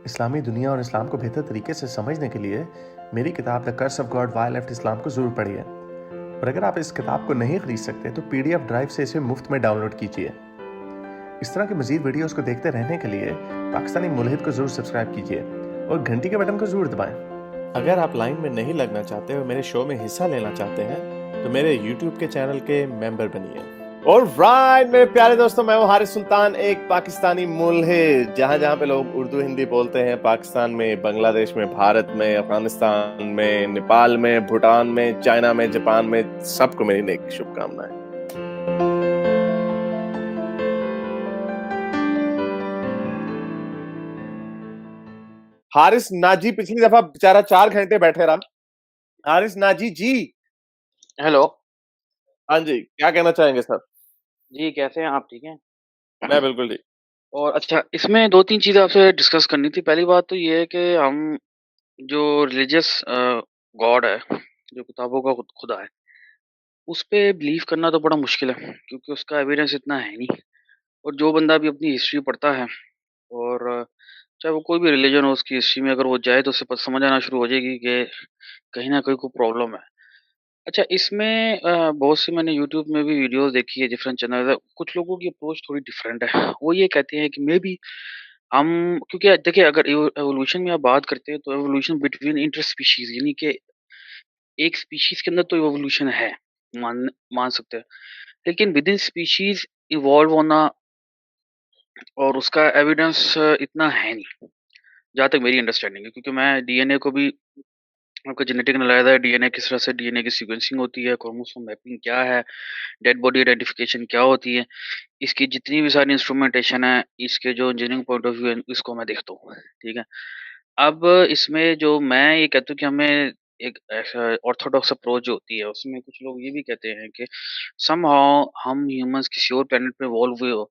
इस्लामी दुनिया और इस्लाम को बेहतर तरीके से समझने के लिए मेरी किताब the curse of God why left Islam को ज़रूर पढ़िए। और अगर आप इस किताब को नहीं खरीद सकते तो PDF ड्राइव से इसे मुफ्त में डाउनलोड कीजिए। इस तरह की मज़ीद वीडियोस को देखते रहने के लिए पाकिस्तानी मुल्हिद को ज़रूर सब्सक्राइब कीजिए और घंटी के बटन को ज़रूर दबाएं। अगर आप लाइन में नहीं लगना चाहते और मेरे शो में हिस्सा लेना चाहते हैं तो मेरे YouTube के चैनल के मेंबर बनिए। ऑलराइट मेरे प्यारे दोस्तों, मैं हूं हारिस सुल्तान, एक पाकिस्तानी मुल्हिद। जहां पे लोग उर्दू हिंदी बोलते हैं, पाकिस्तान में, बांग्लादेश में, भारत में, अफगानिस्तान में, नेपाल में, भूटान में, चाइना में, जापान में, सबको मेरी नेक शुभकामनाएं। हारिस नाजी पिछली दफा बेचारा 4 घंटे बैठे रहा। हारिस नाजी जी, हेलो। हाँ जी, क्या कहना चाहेंगे सर? जी, कैसे हैं आप? ठीक हैं? मैं बिल्कुल ठीक। और अच्छा, इसमें 2-3 चीज़ें आपसे डिस्कस करनी थी। पहली बात तो ये है कि हम जो रिलीजियस गॉड है, जो किताबों का खुदा है, उस पे बिलीव करना तो बड़ा मुश्किल है, क्योंकि उसका एविडेंस इतना है नहीं। और जो बंदा भी अपनी हिस्ट्री पढ़ता है और चाहे वो कोई भी रिलीजन हो, उसकी हिस्ट्री में अगर वो जाए तो उसे समझ आना शुरू हो जाएगी कि कहीं न कहीं कोई प्रॉब्लम है। अच्छा, इसमें बहुत सी मैंने यूट्यूब में भी वीडियोज़ देखी है, डिफरेंट चैनल है। कुछ लोगों की अप्रोच थोड़ी डिफरेंट है। वो ये कहते हैं कि मेबी हम, क्योंकि देखिए, अगर एवोल्यूशन में आप बात करते हैं तो एवोल्यूशन बिटवीन इंटर स्पीशीज़, यानी कि एक स्पीशीज़ के अंदर तो एवोल्यूशन है, मान मान सकते हैं। लेकिन विदिन स्पीशीज़ इवॉल्व होना और उसका एविडेंस इतना है नहीं, जहाँ तक मेरी अंडरस्टैंडिंग है। क्योंकि मैं डीएनए को भी, आपका जेनेटिक एनालाइज़र है, डीएनए किस तरह से डीएनए की सीक्वेंसिंग होती है, क्रोमोसोम मैपिंग क्या है, डेड बॉडी आइडेंटिफिकेशन क्या होती है, इसकी जितनी भी सारी इंस्ट्रूमेंटेशन है, इसके जो इंजीनियरिंग पॉइंट ऑफ व्यू है, इसको मैं देखता हूँ, ठीक है। अब इसमें जो मैं ये कहता हूँ कि हमें एक ऐसा ऑर्थोडॉक्स अप्रोच जो होती है, उसमें कुछ लोग ये भी कहते हैं कि समहाउ हम ह्यूमन्स किसी और प्लैनेट पे इवॉल्व हुए हो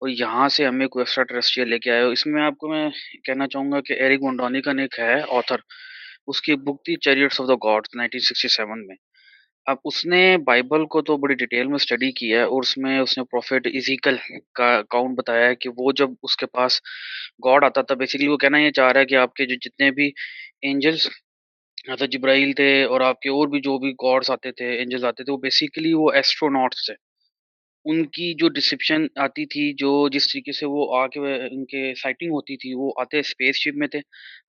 और यहाँ से हमें कोई एक्स्ट्रा टेरेस्ट्रियल लेके आए हो। इसमें आपको मैं कहना चाहूँगा कि एरिक von डॉनिकन एक है ऑथर, उसकी एक बुक थी चैरियट्स ऑफ द गॉड्स 1967 में। अब उसने बाइबल को तो बड़ी डिटेल में स्टडी किया है और उसमें उसने प्रोफेट इज़ीकल का अकाउंट बताया है कि वो जब उसके पास गॉड आता था, बेसिकली वो कहना ये चाह रहा है कि आपके जो जितने भी एंजल्स, मतलब जिब्राइल थे और आपके और भी जो भी गॉड्स आते थे, एंजल्स आते थे, वो बेसिकली वो एस्ट्रोनॉट्स थे। उनकी जो डिस्क्रिप्शन आती थी, जो जिस तरीके से वो आके उनके साइटिंग होती थी, वो आते स्पेसशिप में थे।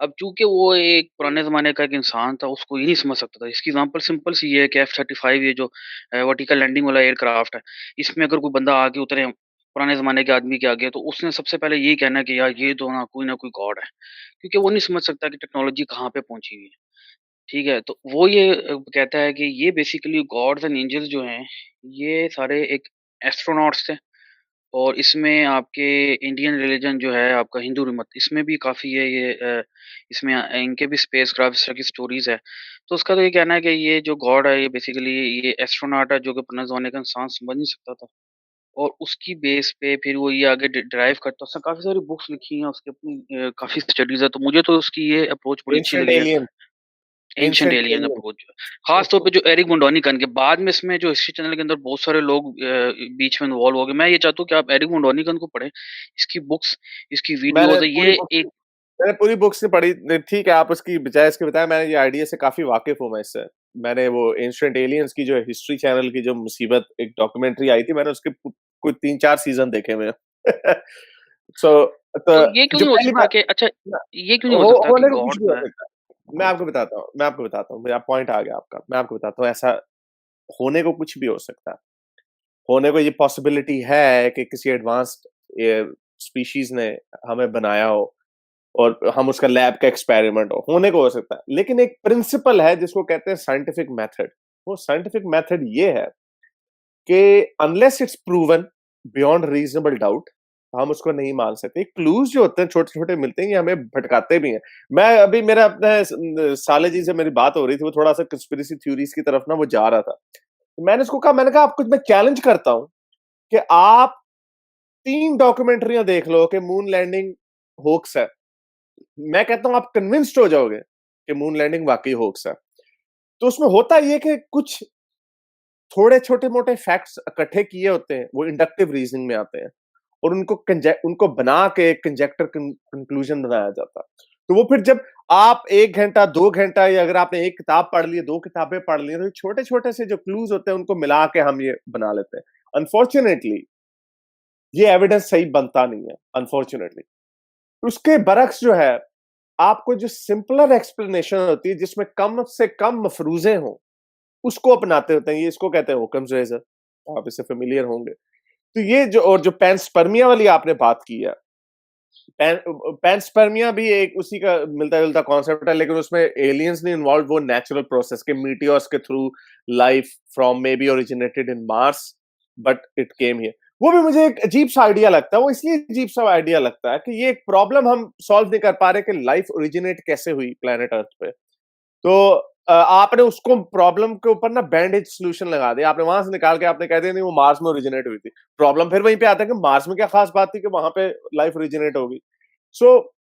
अब चूँकि वो एक पुराने ज़माने का एक इंसान था, उसको ये नहीं समझ सकता था। इसकी एग्ज़ाम्पल सिंपल सी ये है कि F-35, ये जो वर्टिकल लैंडिंग वाला एयरक्राफ्ट है, इसमें अगर कोई बंदा आके उतरे पुराने ज़माने के आदमी के आगे, तो उसने सबसे पहले यही कहना है कि यार ये तो ना कोई गॉड है। क्योंकि वो नहीं समझ सकता कि टेक्नोलॉजी कहाँ पे पहुँची हुई है। ठीक है? तो वो ये कहता है कि ये बेसिकली गॉड्स एंड एंजल्स जो हैं, ये सारे एक एस्ट्रोनॉट्स थे। और इसमें आपके इंडियन रिलीजन जो है, आपका हिंदू मत, इसमें भी काफ़ी है ये इसमें इनके भी स्पेसक्राफ्ट इस तरह की स्टोरीज़ है। तो उसका तो ये कहना है कि ये जो गॉड है, ये बेसिकली ये एस्ट्रोनॉट है, जो कि पुराने ज़माने का इंसान समझ नहीं सकता था। और उसकी बेस पे फिर वो ये आगे ड्राइव करता है। उसने काफ़ी सारी बुक्स लिखी हैं, उसकी अपनी काफ़ी स्टडीज़ है। तो मुझे तो उसकी ये अप्रोच बड़ी अच्छी एंशिएंट लगी है। Alien, ancient ancient alien alien. Approach, खास तौर पे जो एरिक मोंडोनिकन के बाद में, इसमें जो हिस्ट्री चैनल के अंदर बहुत सारे लोग बीच में इन्वॉल्व हो गए। मैं ये चाहता हूँ कि आप एरिक मोंडोनिकन को पढ़ें, इसकी बुक्स, इसकी मैंने वीडियोज़ है, पूरी ये बुक एक मैंने पूरी बुक्स नहीं पढ़ी। ठीक है, आप उसकी बजाय इसके बताया, मैंने ये आइडिया से काफ़ी वाकिफ़ हूँ मैं इससे। मैंने वो एंशिएंट एलियंस की जो हिस्ट्री चैनल की जो मुसीबत एक डॉक्यूमेंट्री आई थी, मैंने उसके कोई 3-4 सीज़न देखे हुए हैं। सो तो तो ये क्यों जो नहीं हो पहली सकता बात कि अच्छा, ना, ये क्यों नहीं हो हो सकता कि होने को कुछ गॉड भी जो हो है, सकता है। मैं आपको बताता हूँ, मेरा पॉइंट आ गया आपका। मैं आपको बताता हूँ, ऐसा होने को कुछ भी हो सकता है। होने को ये पॉसिबिलिटी है कि किसी एडवांस्ड स्पीशीज़ ने हमें बनाया हो और हम उसका लैब का एक्सपेरिमेंट होने को हो सकता है। लेकिन एक प्रिंसिपल है जिसको कहते हैं साइंटिफिक मेथड। वो साइंटिफिक मेथड ये है कि unless it's proven beyond reasonable doubt, हम उसको नहीं मान सकते। क्लूज जो होते हैं छोटे-छोटे मिलते हैं, ये हमें भटकाते भी हैं। मैं अभी मेरा अपने साले जी से मेरी बात हो रही थी, वो थोड़ा-सा कंस्पिरेसी थ्योरीज की तरफ ना वो जा रहा था। तो मैंने कहा आपको मैं चैलेंज करता हूँ कि आप 3 डॉक्यूमेंट्रियाँ देख लो कि मून लैंडिंग होक्स है। मैं कहता हूँ आप कन्विंस्ड हो जाओगे कि मून लैंडिंग वाकई होक्स है। तो उसमें होता ये है कि कुछ थोड़े छोटे-मोटे फैक्ट्स इकट्ठे किए होते हैं, वो इंडक्टिव रीजनिंग में आते हैं और उनको बना के एक कंजेक्टर कंक्लूजन बनाया जाता। तो वो फिर जब आप 1 घंटा, 2 घंटा या अगर आपने 1 किताब पढ़ ली है, 2 किताबें पढ़ ली हैं, तो छोटे-छोटे से जो क्लूज़ होते हैं, उनको मिला के हम ये बना लेते हैं। अनफॉर्च्यूनेटली ये एविडेंस सही बनता नहीं है, अनफॉर्च्यूनेटली। उसके बरक्स जो है, आपको जो सिंपलर एक्सप्लेनेशन होती है, जिसमें कम से कम मफरूज़े हों, उसको अपनाते होते हैं। ये इसको कहते हैं ओकम्स रेज़र, आप इससे फ़ैमिलियर होंगे। तो ये जो पैंस्पर्मिया वाली आपने बात की है, पैंस्पर्मिया भी एक उसी का मिलता-जुलता कॉन्सेप्ट है, लेकिन उसमें एलियंस नहीं इन्वॉल्वड, वो नेचुरल प्रोसेस के मीटियोर्स के through life from maybe originated in Mars but it came here. वो भी मुझे एक अजीब-सा आइडिया लगता है, वो इसलिए अजीब-सा आइडिया लगता है कि ये एक प्रॉब्लम हम सॉल्व नहीं कर पा रहे कि लाइफ ओरिजिनेट कैसे हुई प्लैनेट अर्थ पे। तो आपने उसको प्रॉब्लम के ऊपर ना बैंडेज सॉल्यूशन लगा दिया, आपने वहां से निकाल के आपने कह दिया नहीं वो मार्स में ओरिजिनेट हुई थी। प्रॉब्लम फिर वहीं पे आता है कि मार्स में क्या खास बात थी कि वहां पे लाइफ ओरिजिनेट होगी। सो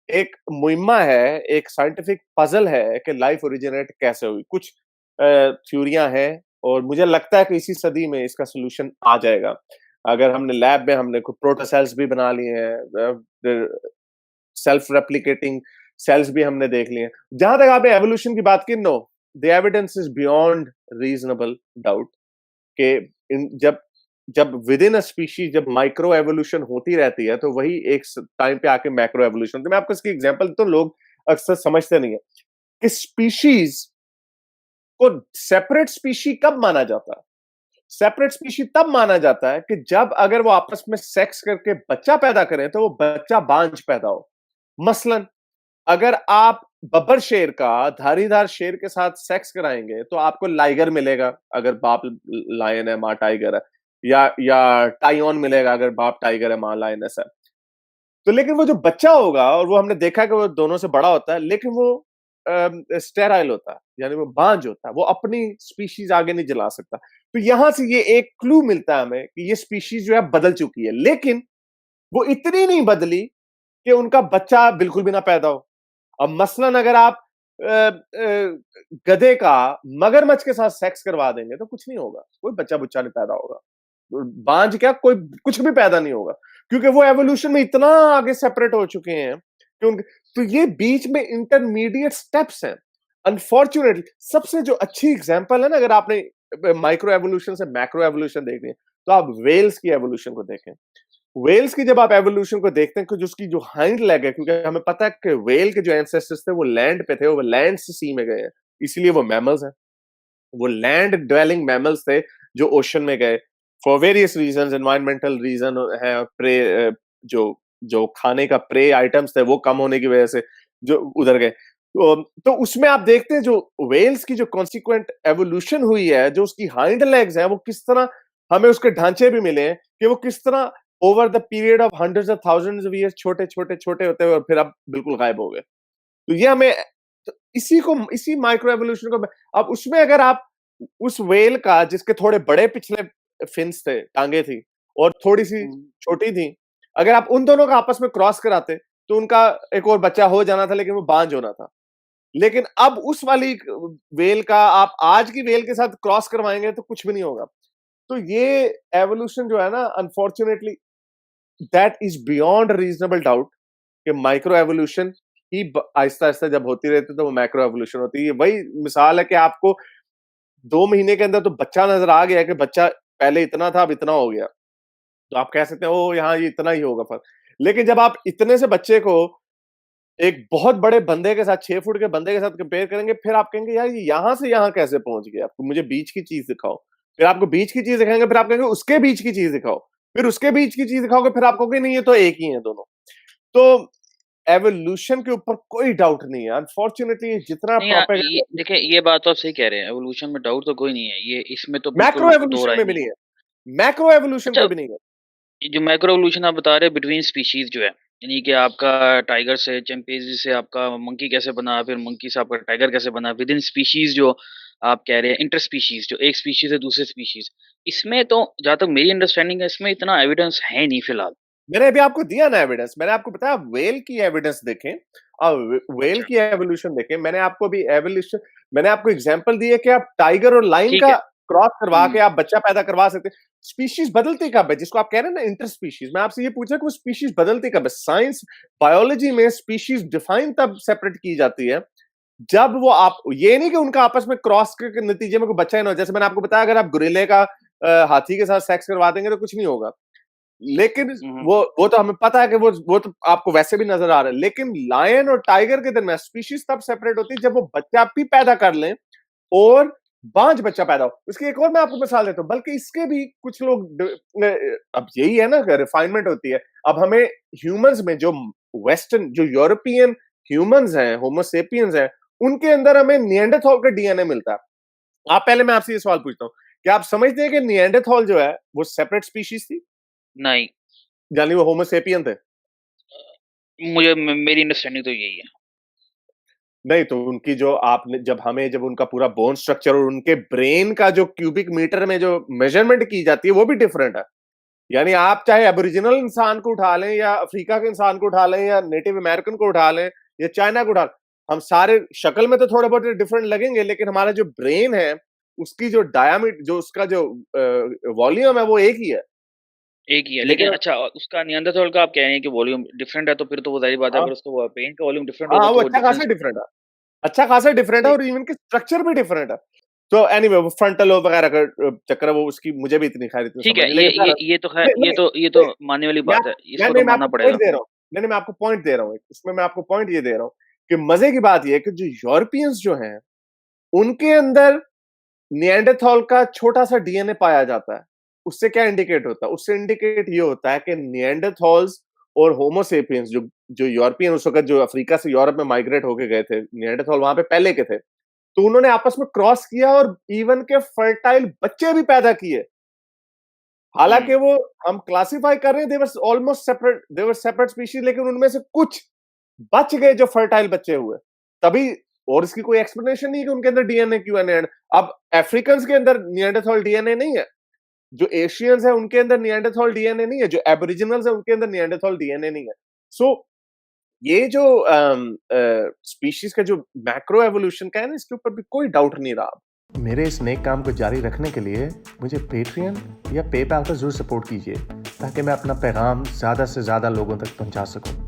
एक मुइम्मा है, एक साइंटिफिक पजल है कि लाइफ ओरिजिनेट कैसे हुई। कुछ थ्योरियां हैं और मुझे लगता है कि इसी सदी में इसका सोल्यूशन आ जाएगा। अगर हमने लैब में हमने कुछ प्रोटोसेल्स भी बना लिए हैं, सेल्फ रेप्लिकेटिंग सेल्स भी हमने देख लिए हैं। जहां तक आपने एवोल्यूशन की बात की, no, the evidence is beyond reasonable doubt के जब जब विद इन अ स्पीशीज जब माइक्रो एवोल्यूशन होती रहती है, तो वही एक टाइम पे आके मैक्रो एवोल्यूशन। तो मैं आपको इसकी एग्जांपल देता हूं, लोग अक्सर समझते नहीं है कि स्पीशीज को सेपरेट स्पीशी कब माना जाता है। सेपरेट स्पीशी तब माना जाता है कि जब अगर वो आपस में सेक्स करके बच्चा पैदा करें तो वो बच्चा बांझ पैदा हो। मसलन अगर आप बब्बर शेर का धारीदार शेर के साथ सेक्स कराएंगे तो आपको लाइगर मिलेगा अगर बाप लायन है माँ टाइगर है, या टाइऑन मिलेगा अगर बाप टाइगर है माँ लायनेस है। तो लेकिन वो जो बच्चा होगा, और वो हमने देखा कि वो दोनों से बड़ा होता है, लेकिन वो स्टेराइल होता है, यानी वो बांझ होता है, वो अपनी स्पीशीज आगे नहीं जला सकता। तो यहां से ये एक क्लू मिलता है हमें कि ये स्पीशीज जो है बदल चुकी है, लेकिन वो इतनी नहीं बदली कि उनका बच्चा बिल्कुल भी ना पैदा हो। अब मसलन अगर आप गधे का मगरमच्छ के साथ सेक्स करवा देंगे तो कुछ नहीं होगा, कोई बच्चा बुच्चा नहीं पैदा होगा। बांझ क्या, कोई कुछ भी पैदा नहीं होगा, क्योंकि वो एवोल्यूशन में इतना आगे सेपरेट हो चुके हैं कि उनके, तो ये बीच में इंटरमीडिएट स्टेप्स हैं। अनफॉर्चुनेटली सबसे जो अच्छी एग्जांपल है ना, अगर आपने माइक्रो एवोल्यूशन से मैक्रो एवोल्यूशन देखनी है, तो आप वेल्स की एवोल्यूशन को देखें। वेल्स की जब आप एवोल्यूशन को देखते हैं कि उसकी जो हाइंड लेग है, क्योंकि हमें पता है कि वेल के जो एंसेस्टर्स थे वो लैंड पे थे, वो लैंड से सी में गए हैं, इसीलिए वो मैमल्स हैं। वो लैंड ड्वेलिंग मैमल्स थे जो ओशन में गए for various reasons, environmental reason है, प्रे जो जो खाने का प्रे आइटम्स थे वो कम होने की वजह से जो उधर गए। तो उसमें आप देखते हैं जो वेल्स की जो कॉन्सिक्वेंट एवोल्यूशन हुई है, जो उसकी हाइंड लेग्स हैं, वो किस तरह हमें उसके ढांचे भी मिले हैं कि वो किस तरह over the period of hundreds of thousands of years छोटे छोटे छोटे होते हुए और फिर अब बिल्कुल गायब हो गए। तो ये हमें, तो इसी माइक्रो एवोल्यूशन को अब उसमें अगर आप उस व्हेल का जिसके थोड़े बड़े पिछले फिन्स थे, टांगे थी, और थोड़ी सी छोटी थी, अगर आप उन दोनों का आपस में क्रॉस कराते तो उनका एक और बच्चा हो जाना था, लेकिन वो बांझ होना था। लेकिन अब उस वाली वेल का आप आज की वेल के साथ क्रॉस करवाएंगे तो कुछ भी नहीं होगा। तो ये एवोल्यूशन जो है ना, unfortunately that is beyond reasonable doubt कि माइक्रो एवोल्यूशन ही आहिस्ता आहिस्ता जब होती रहती है तो वो मैक्रो एवोल्यूशन होती है। वही मिसाल है कि आपको 2 महीने के अंदर तो बच्चा नजर आ गया कि बच्चा पहले इतना था अब इतना हो गया, तो आप कह सकते हैं ओ यहाँ ये इतना ही होगा फर्क। लेकिन जब आप इतने से बच्चे को एक बहुत बड़े बंदे के साथ, 6 फुट के बंदे के साथ कंपेयर करेंगे, फिर आप कहेंगे यार ये यहाँ से यहाँ कैसे पहुंच गया, आपको मुझे बीच की चीज दिखाओ। फिर आपको बीच की चीज दिखाएंगे, फिर आप कहेंगे उसके बीच की चीज दिखाओ, फिर उसके बीच की चीज दिखाओगे, फिर आप कहोगे नहीं ये तो एक ही है दोनों। तो एवोल्यूशन के ऊपर कोई डाउट नहीं है, अनफॉर्चुनेटली जितना नहीं ये प्रोपेगेंडा देखिए, ये बात तो आप सही कह रहे हैं, एवोल्यूशन में डाउट तो कोई नहीं है, ये इसमें तो मैक्रो बिल्कुल दो एवोल्यूशन राय में भी नहीं नहीं है। है, मैक्रो एवोल्यूशन अच्छा, में भी नहीं है। ये जो माइक्रो एवोल्यूशन आप बता रहे हैं बिटवीन स्पीशीज जो है, यानी कि आपका टाइगर से चिंपैंजी से आपका मंकी कैसे बना, फिर मंकी से आपका टाइगर कैसे बना, विद इन स्पीशीज जो आप कह रहे हैं, इंटर स्पीशीज जो एक स्पीशीज है दूसरे स्पीशीज, इसमें तो जहाँ तक मेरी अंडरस्टैंडिंग है इसमें इतना एविडेंस है नहीं फिलहाल। मैंने अभी आपको दिया ना एविडेंस, मैंने आपको बताया वेल की एविडेंस देखें और वेल अच्छा, की एवोल्यूशन देखें। मैंने आपको भी एवोल्यूशन, मैंने आपको एग्जांपल दी है कि आप टाइगर और लाइन ठीक का है। क्रॉस करवा हुँ। के आप बच्चा पैदा करवा सकते हैं। स्पीशीज़ बदलती कब है? जिसको आप कह रहे हैं ना इंटर स्पीशीज़, मैं आपसे ये पूछ रहा हूँ कि वो स्पीशीज़ बदलती कब है? साइंस, बायोलॉजी में स्पीशीज़ डिफाइन तब सेपरेट की जाती है, जब वो आप ये नहीं कि उनका आपस में क्रॉस के नतीजे में कोई बच्चा ही ना हो। जैसे मैंने आपको बताया, अगर आप गोरिल्ले का हाथी के साथ सेक्स करवा देंगे तो कुछ नहीं होगा। लेकिन हुँ, हुँ। वो तो हमें पता है कि वो तो आपको वैसे भी नज़र आ रहा है। लेकिन लायन और टाइगर के दरमियान स्पीशीज़ तब सेपरेट होती है जब वो बच्चा भी पैदा कर लें और बांझ बच्चा पैदा हो। इसकी एक और मैं आपको मिसाल देता हूँ, बल्कि इसके भी कुछ लोग अब यही है ना कि रिफाइनमेंट होती है। अब हमें ह्यूमन्स में जो वेस्टर्न, जो यूरोपियन ह्यूमन्स हैं, होमो सेपियंस हैं, उनके अंदर हमें निएंडरथॉल का डीएनए मिलता है। आप पहले मैं आपसे ये सवाल पूछता हूँ, क्या आप समझते हैं कि निएंडरथॉल जो है, वो सेपरेट स्पीशीज़ थी? नहीं, यानी वो होमो सेपियन थे? मेरी अंडरस्टैंडिंग तो यही है। नहीं, तो उनकी जो आपने जब उनका पूरा बोन स्ट्रक्चर और उनके ब्रेन का जो क्यूबिक मीटर में जो मेजरमेंट की जाती है, वो भी डिफरेंट है। यानी आप चाहे अबोरिजिनल इंसान को उठा लें या अफ्रीका के इंसान को उठा लें या नेटिव अमेरिकन को उठा लें या चाइना को उठा लें, हम सारे शक्ल में तो थोड़े बहुत डिफरेंट लगेंगे, लेकिन हमारा जो ब्रेन है, उसकी जो जो उसका जो वॉल्यूम है, वो एक ही है। एक ही है, लेकिन लेकिन अच्छा उसका निएंडरथॉल का आप कह रहे हैं कि वॉल्यूम डिफरेंट है, तो फिर तो वो ज़ाहिर बात है, हाँ, अगर उसका वो पेन का वॉल्यूम डिफरेंट होगा हाँ, वो तो वो अच्छा खासा डिफरेंस डिफरेंट है। अच्छा खासा डिफरेंट है सही। और इवन के स्ट्रक्चर भी डिफरेंट है। तो एनीवे वो फ्रंटल लोब वगैरह का चक्कर है, वो उसकी मुझे भी इतनी खैर इतनी ठीक समझ है, नहीं, लेकिन बहरहाल ये तो ख़ैर नहीं, नहीं, ये तो नहीं, मानने वाली मैं बात है, आपको इसको तो मैं मानना आपको पॉइंट पड़ेगा। दे रहा हूँ। नहीं, नहीं, मैं आपको पॉइंट दे रहा हूँ। इसमें मैं आपको पॉइंट ये दे रहा हूँ कि मज़े की बात ये है कि जो यूरोपियंस जो हैं, उनके अंदर निएंडरथॉल का छोटा-सा डीएनए पाया जाता है। उससे क्या इंडिकेट होता है? उससे इंडिकेट ये होता है कि निएंडरथॉल्स और होमो सेपियंस जो जो यूरोपियन उस वक़्त जो अफ्रीका से यूरोप में माइग्रेट होके गए थे, निएंडरथॉल वहाँ पे पहले के थे। तो उन्होंने आपस में क्रॉस किया और इवन के फर्टाइल बच्चे भी पैदा किए। हुँ, हालाँकि वो हम क्लासिफाई कर रहे हैं, they were almost separate, they were separate species, लेकिन उनमें से कुछ बच गए जो फर्टाइल बच्चे हुए। तभी, और इसकी कोई एक्सप्लेनेशन नहीं है कि उनके अंदर डीएनए क्यों है निएंड अब अफ्रीकन्स के अंदर निएंडरथॉल डीएनए नहीं है। जो एशियंस हैं उनके अंदर निएंडरथॉल डीएनए नहीं है। जो एबोरिजिनल्स हैं उनके अंदर निएंडरथॉल डीएनए नहीं है। सो ये जो स्पीशीज़ का जो मैक्रो एवोल्यूशन का है ना, इसके ऊपर भी कोई डाउट नहीं रहा। मेरे इस नेक काम को जारी रखने के लिए मुझे पेट्रियन या पेपैल पर ज़रूर सपोर्ट कीजिए, ताकि मैं अपना पैगाम ज़्यादा से ज़्यादा लोगों तक पहुंचा सकूं।